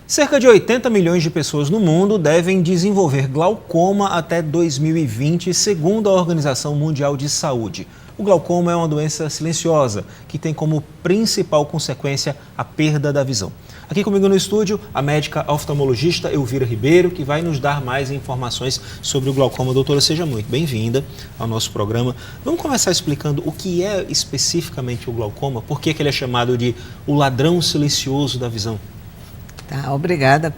Cerca de 80 milhões de pessoas no mundo devem desenvolver glaucoma até 2020, segundo a Organização Mundial de Saúde. O glaucoma é uma doença silenciosa, que tem como principal consequência a perda da visão. Aqui comigo no estúdio, a médica oftalmologista Elvira Ribeiro, que vai nos dar mais informações sobre o glaucoma. Doutora, seja muito bem-vinda ao nosso programa. Vamos começar explicando o que é especificamente o glaucoma, por que ele é chamado de o ladrão silencioso da visão? Tá, obrigada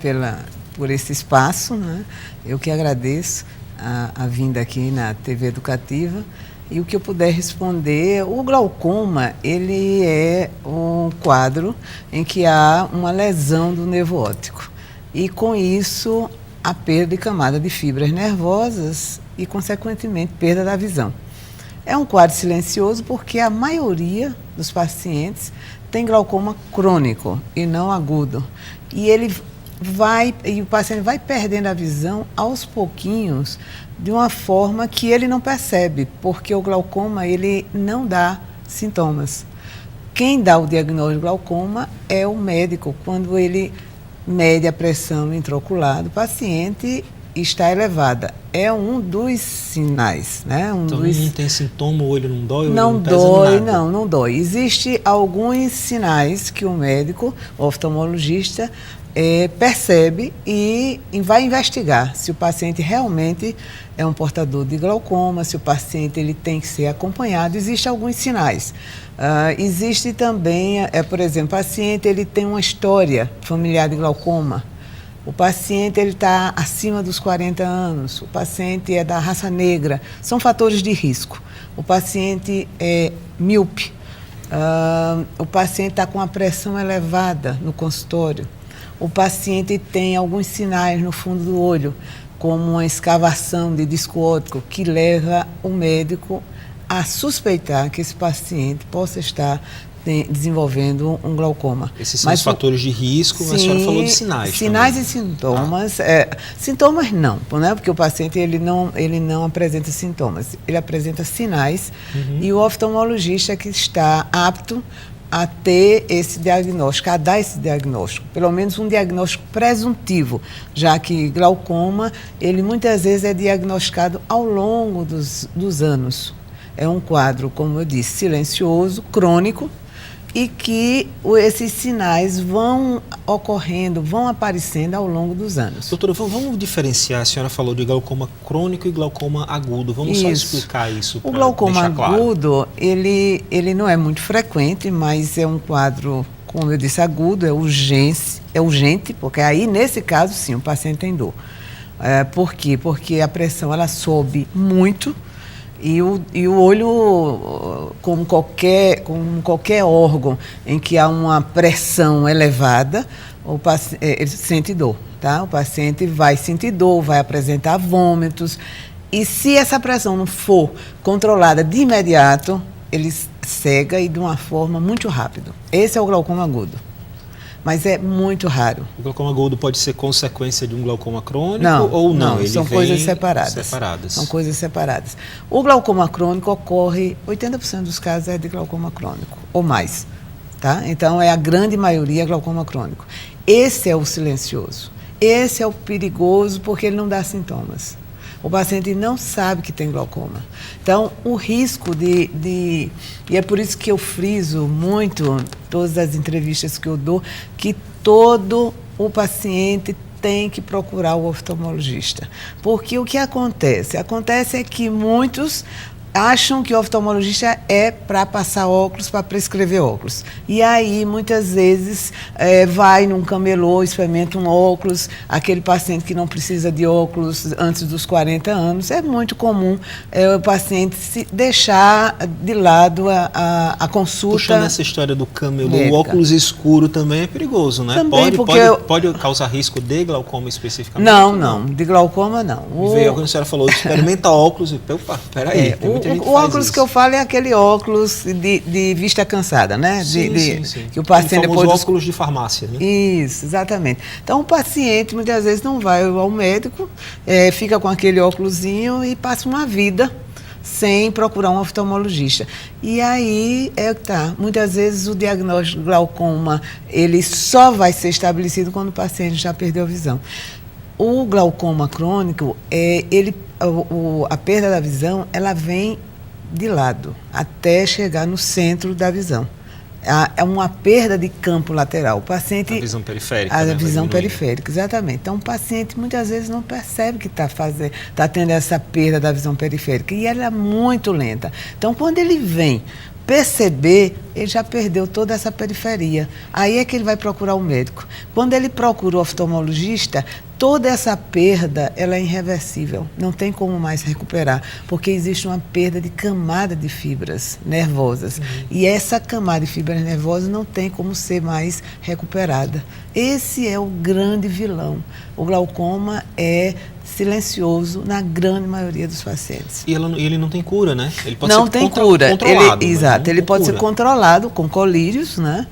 por esse espaço, né? Eu que agradeço a vinda aqui na TV Educativa. E o que eu puder responder, o glaucoma, ele é um quadro em que há uma lesão do nervo óptico. E com isso, a perda de camada de fibras nervosas e, consequentemente, perda da visão. É um quadro silencioso porque a maioria dos pacientes tem glaucoma crônico e não agudo. E o paciente vai perdendo a visão aos pouquinhos, de uma forma que ele não percebe, porque o glaucoma ele não dá sintomas. Quem dá o diagnóstico de glaucoma é o médico, quando ele mede a pressão intraocular do paciente está elevada. É um dos sinais, né? Então não tem sintoma, o olho não dói? Não dói, não dói. Existem alguns sinais que o médico, o oftalmologista, percebe e vai investigar se o paciente realmente é um portador de glaucoma, se o paciente ele tem que ser acompanhado. Existem alguns sinais. Existe também, por exemplo, o paciente ele tem uma história familiar de glaucoma. O paciente ele está acima dos 40 anos, o paciente é da raça negra, são fatores de risco. O paciente é míope, o paciente está com a pressão elevada no consultório, o paciente tem alguns sinais no fundo do olho, como uma escavação de disco óptico, que leva o médico a suspeitar que esse paciente possa estar desenvolvendo um glaucoma. Esses são os fatores de risco, mas a senhora falou de sinais. Sinais também. E sintomas. Sintomas não, né? Porque o paciente ele não apresenta sintomas, ele apresenta sinais. E o oftalmologista que está apto a ter esse diagnóstico, a dar esse diagnóstico, pelo menos um diagnóstico presuntivo, já que glaucoma, ele muitas vezes é diagnosticado ao longo dos anos. É um quadro, como eu disse, silencioso, crônico, e que esses sinais vão ocorrendo, vão aparecendo ao longo dos anos. Doutora, vamos diferenciar, a senhora falou de glaucoma crônico e glaucoma agudo, vamos só explicar isso para deixar claro. O glaucoma agudo, ele não é muito frequente, mas é um quadro, como eu disse, agudo, é urgente, porque aí, nesse caso, sim, o paciente tem dor. Por quê? Porque a pressão, ela sobe muito, e o olho, como qualquer órgão em que há uma pressão elevada, ele sente dor, tá? O paciente vai sentir dor, vai apresentar vômitos, e se essa pressão não for controlada de imediato, ele cega e de uma forma muito rápida. Esse é o glaucoma agudo. Mas é muito raro. O glaucoma agudo pode ser consequência de um glaucoma crônico ou não? Não, são coisas separadas. São coisas separadas. O glaucoma crônico ocorre, 80% dos casos é de glaucoma crônico, ou mais. Tá? Então, a grande maioria é glaucoma crônico. Esse é o silencioso. Esse é o perigoso porque ele não dá sintomas. O paciente não sabe que tem glaucoma. Então, o risco e é por isso que eu friso muito, todas as entrevistas que eu dou, que todo o paciente tem que procurar o oftalmologista. Porque o que acontece? Acontece é que muitos acham que o oftalmologista é para passar óculos, para prescrever óculos. E aí, muitas vezes, vai num camelô, experimenta um óculos, aquele paciente que não precisa de óculos antes dos 40 anos. É muito comum o paciente se deixar de lado a consulta. Puxando essa história do camelô, o óculos escuro também é perigoso, né? Também pode causar risco de glaucoma especificamente? Não, de glaucoma não. Veio quando a senhora falou, experimenta óculos, peraí, o óculos que eu falo é aquele óculos de vista cansada, né? Sim. Que o paciente depois óculos de farmácia, né? Isso, exatamente. Então o paciente muitas vezes não vai ao médico, fica com aquele óculosinho e passa uma vida sem procurar um oftalmologista. E aí muitas vezes o diagnóstico de glaucoma, ele só vai ser estabelecido quando o paciente já perdeu a visão. O glaucoma crônico, a perda da visão, ela vem de lado, até chegar no centro da visão. É uma perda de campo lateral. O paciente, a visão periférica. A visão periférica, exatamente. Então, o paciente muitas vezes não percebe que está tendo essa perda da visão periférica. E ela é muito lenta. Então, quando ele vem perceber, ele já perdeu toda essa periferia. Aí é que ele vai procurar o médico. Quando ele procura o oftalmologista, toda essa perda, ela é irreversível, não tem como mais recuperar, porque existe uma perda de camada de fibras nervosas. E essa camada de fibras nervosas não tem como ser mais recuperada. Esse é o grande vilão. O glaucoma é silencioso na grande maioria dos pacientes. E ele não tem cura, né? Ele pode não ser tem cura. Controlado. Exato, ele pode ser controlado com colírios, né?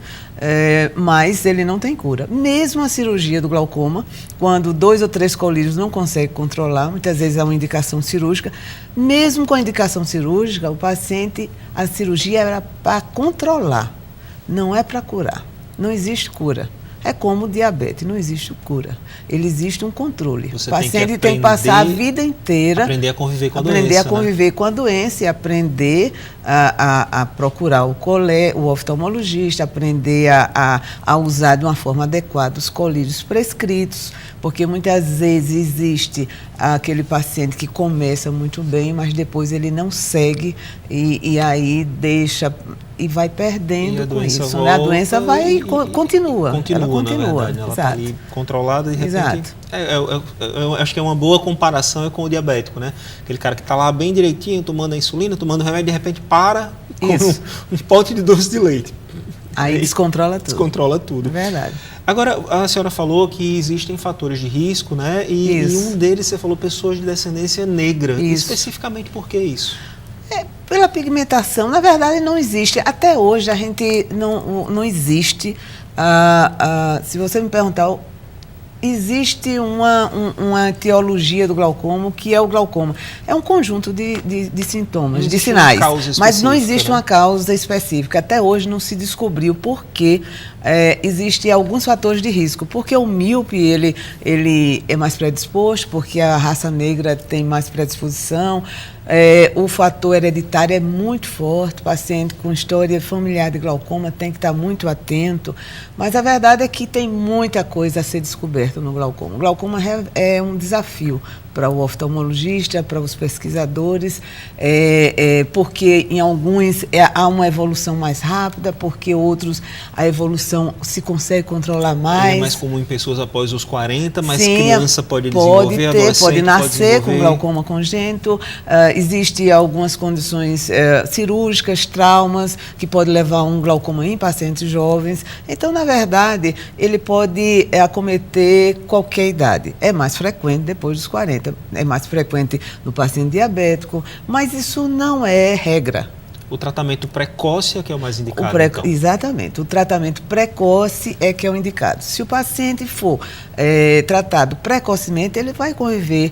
Mas ele não tem cura. Mesmo a cirurgia do glaucoma, quando 2 ou 3 colírios não consegue controlar, muitas vezes é uma indicação cirúrgica, mesmo com a indicação cirúrgica, a cirurgia era para controlar, não é para curar. Não existe cura. É como o diabetes, não existe cura. Ele existe um controle. Você o paciente tem que passar a vida inteira... Aprender a conviver com a doença. Aprender a conviver com a doença e aprender a procurar o oftalmologista, aprender a usar de uma forma adequada os colírios prescritos, porque muitas vezes existe aquele paciente que começa muito bem, mas depois ele não segue e aí deixa... E vai perdendo com isso. Né? A doença vai continua. Ela continua. Verdade, ela está ali controlada e de repente. Eu acho que é uma boa comparação com o diabético, né? Aquele cara que está lá bem direitinho, tomando a insulina, tomando remédio, de repente para com um pote de doce de leite. Aí descontrola tudo. Descontrola tudo. Verdade. Agora, a senhora falou que existem fatores de risco, né? E um deles, você falou, pessoas de descendência negra. Especificamente por que isso? Pela pigmentação, na verdade não existe. Até hoje a gente não existe. Se você me perguntar, existe uma etiologia do glaucoma, o que é o glaucoma? É um conjunto de sintomas, de sinais, mas não existe uma causa específica. Até hoje não se descobriu por que existem alguns fatores de risco. Porque o míope ele é mais predisposto, porque a raça negra tem mais predisposição. O fator hereditário é muito forte, o paciente com história familiar de glaucoma tem que estar muito atento, mas a verdade é que tem muita coisa a ser descoberta no glaucoma. O glaucoma é um desafio para o oftalmologista, para os pesquisadores, porque em alguns há uma evolução mais rápida, porque outros a evolução se consegue controlar mais. É mais comum em pessoas após os 40, mas criança pode desenvolver, adolescente pode nascer com glaucoma congênito. Existem algumas condições cirúrgicas, traumas, que podem levar a um glaucoma em pacientes jovens. Então, na verdade, ele pode acometer qualquer idade. É mais frequente depois dos 40. É mais frequente no paciente diabético, mas isso não é regra. O tratamento precoce é que é o mais indicado, então. Exatamente. O tratamento precoce é que é o indicado. Se o paciente for tratado precocemente, ele vai conviver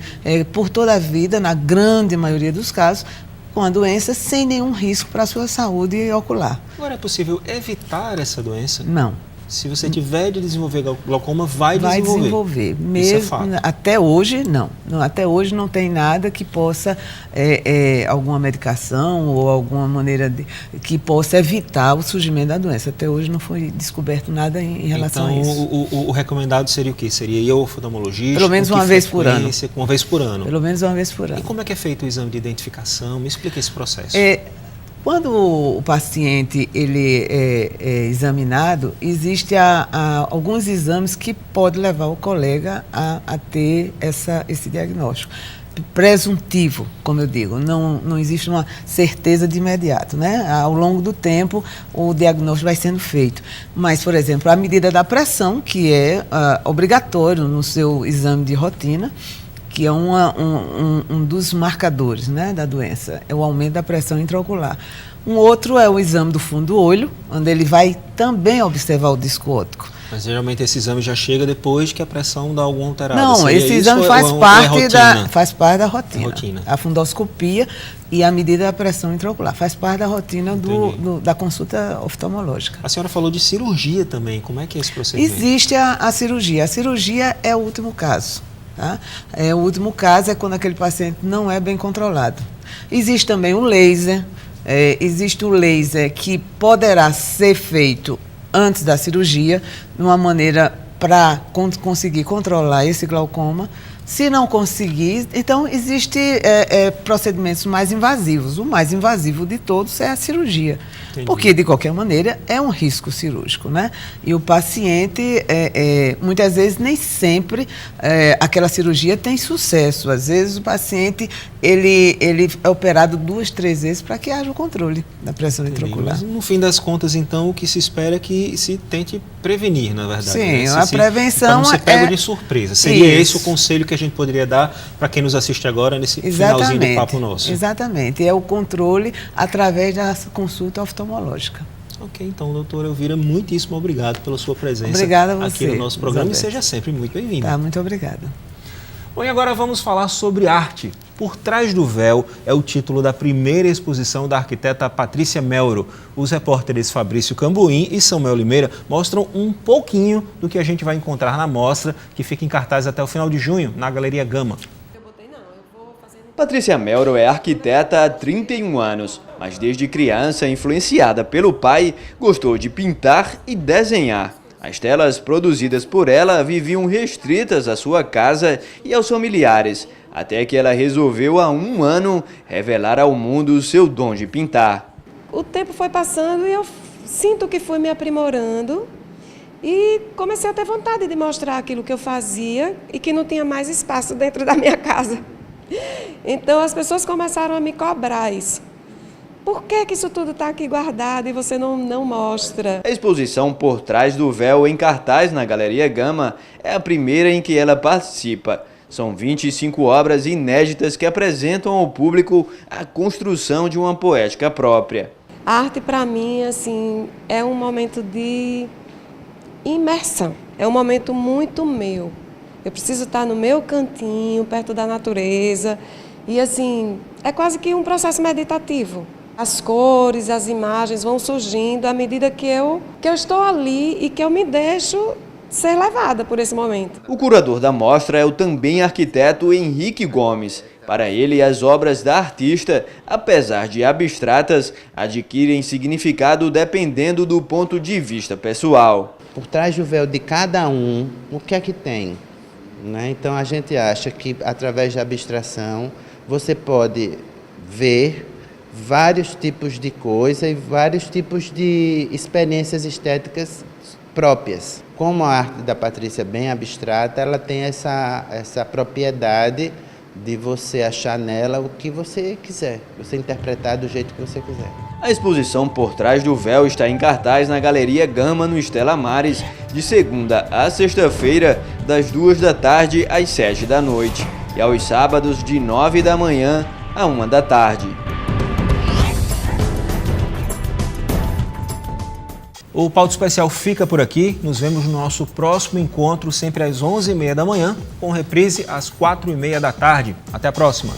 por toda a vida, na grande maioria dos casos, com a doença sem nenhum risco para a sua saúde ocular. Agora, é possível evitar essa doença? Não. Se você tiver de desenvolver glaucoma, vai desenvolver. Mesmo, isso é fato. Até hoje, não. Até hoje não tem nada que possa, alguma medicação ou alguma maneira que possa evitar o surgimento da doença. Até hoje não foi descoberto nada em relação a isso. Então, o recomendado seria o quê? Seria ir ao oftalmologista? Pelo menos uma vez por ano. Uma vez por ano. Pelo menos uma vez por ano. E como é que é feito o exame de identificação? Me explica esse processo. Quando o paciente ele é examinado, existem alguns exames que podem levar o colega a ter esse diagnóstico. Presuntivo, como eu digo, não existe uma certeza de imediato, né? Ao longo do tempo, o diagnóstico vai sendo feito. Mas, por exemplo, a medida da pressão, que é obrigatório no seu exame de rotina, que é um dos marcadores, né, da doença, é o aumento da pressão intraocular. Um outro é o exame do fundo do olho, onde ele vai também observar o disco óptico. Mas geralmente esse exame já chega depois que a pressão dá alguma alterada. Não, esse exame faz parte da rotina. A fundoscopia e a medida da pressão intraocular. Faz parte da rotina da consulta oftalmológica. A senhora falou de cirurgia também. Como é que é esse procedimento? Existe a cirurgia. A cirurgia é o último caso. Tá? O último caso é quando aquele paciente não é bem controlado. Existe também o laser. Existe o laser que poderá ser feito antes da cirurgia, de uma maneira para conseguir controlar esse glaucoma. Se não conseguir, então existem procedimentos mais invasivos. O mais invasivo de todos é a cirurgia. Entendi. Porque, de qualquer maneira, é um risco cirúrgico, né? E o paciente, muitas vezes, nem sempre aquela cirurgia tem sucesso. Às vezes, o paciente ele é operado 2, 3 vezes para que haja o controle da pressão intraocular. Mas, no fim das contas, então, o que se espera é que se tente prevenir, na verdade. Sim, né? a prevenção não ser pego de surpresa. Seria esse o conselho que a gente poderia dar para quem nos assiste agora nesse finalzinho do papo nosso. Exatamente. É o controle através da consulta oftalmológica. Ok, então, doutora Elvira, muitíssimo obrigado pela sua presença aqui no nosso programa. Isabel. E seja sempre muito bem-vinda. Tá, muito obrigada. Bom, e agora vamos falar sobre arte. Por Trás do Véu é o título da primeira exposição da arquiteta Patrícia Melro. Os repórteres Fabrício Cambuim e Samuel Limeira mostram um pouquinho do que a gente vai encontrar na mostra, que fica em cartaz até o final de junho, na Galeria Gama. Patrícia Melro é arquiteta há 31 anos, mas desde criança, influenciada pelo pai, gostou de pintar e desenhar. As telas produzidas por ela viviam restritas à sua casa e aos familiares, até que ela resolveu há 1 ano revelar ao mundo o seu dom de pintar. O tempo foi passando e eu sinto que fui me aprimorando e comecei a ter vontade de mostrar aquilo que eu fazia e que não tinha mais espaço dentro da minha casa. Então as pessoas começaram a me cobrar isso. Por que isso tudo está aqui guardado e você não mostra? A exposição Por Trás do Véu, em cartaz na Galeria Gama, é a primeira em que ela participa. São 25 obras inéditas que apresentam ao público a construção de uma poética própria. A arte, para mim, assim, é um momento de imersão. É um momento muito meu. Eu preciso estar no meu cantinho, perto da natureza. E, assim, é quase que um processo meditativo. As cores, as imagens vão surgindo à medida que eu estou ali e que eu me deixo ser levada por esse momento. O curador da mostra é o também arquiteto Henrique Gomes. Para ele, as obras da artista, apesar de abstratas, adquirem significado dependendo do ponto de vista pessoal. Por trás do véu de cada um, o que é que tem? Né? Então a gente acha que através da abstração você pode ver vários tipos de coisa e vários tipos de experiências estéticas próprias. Como a arte da Patrícia é bem abstrata, ela tem essa propriedade de você achar nela o que você quiser, você interpretar do jeito que você quiser. A exposição Por Trás do Véu está em cartaz na Galeria Gama, no Estela Maris, de segunda a sexta-feira, das 2 da tarde às 7 da noite, e aos sábados de 9 da manhã a 1 da tarde. O Pauta Especial fica por aqui. Nos vemos no nosso próximo encontro, sempre às 11h30 da manhã, com reprise às 4h30 da tarde. Até a próxima!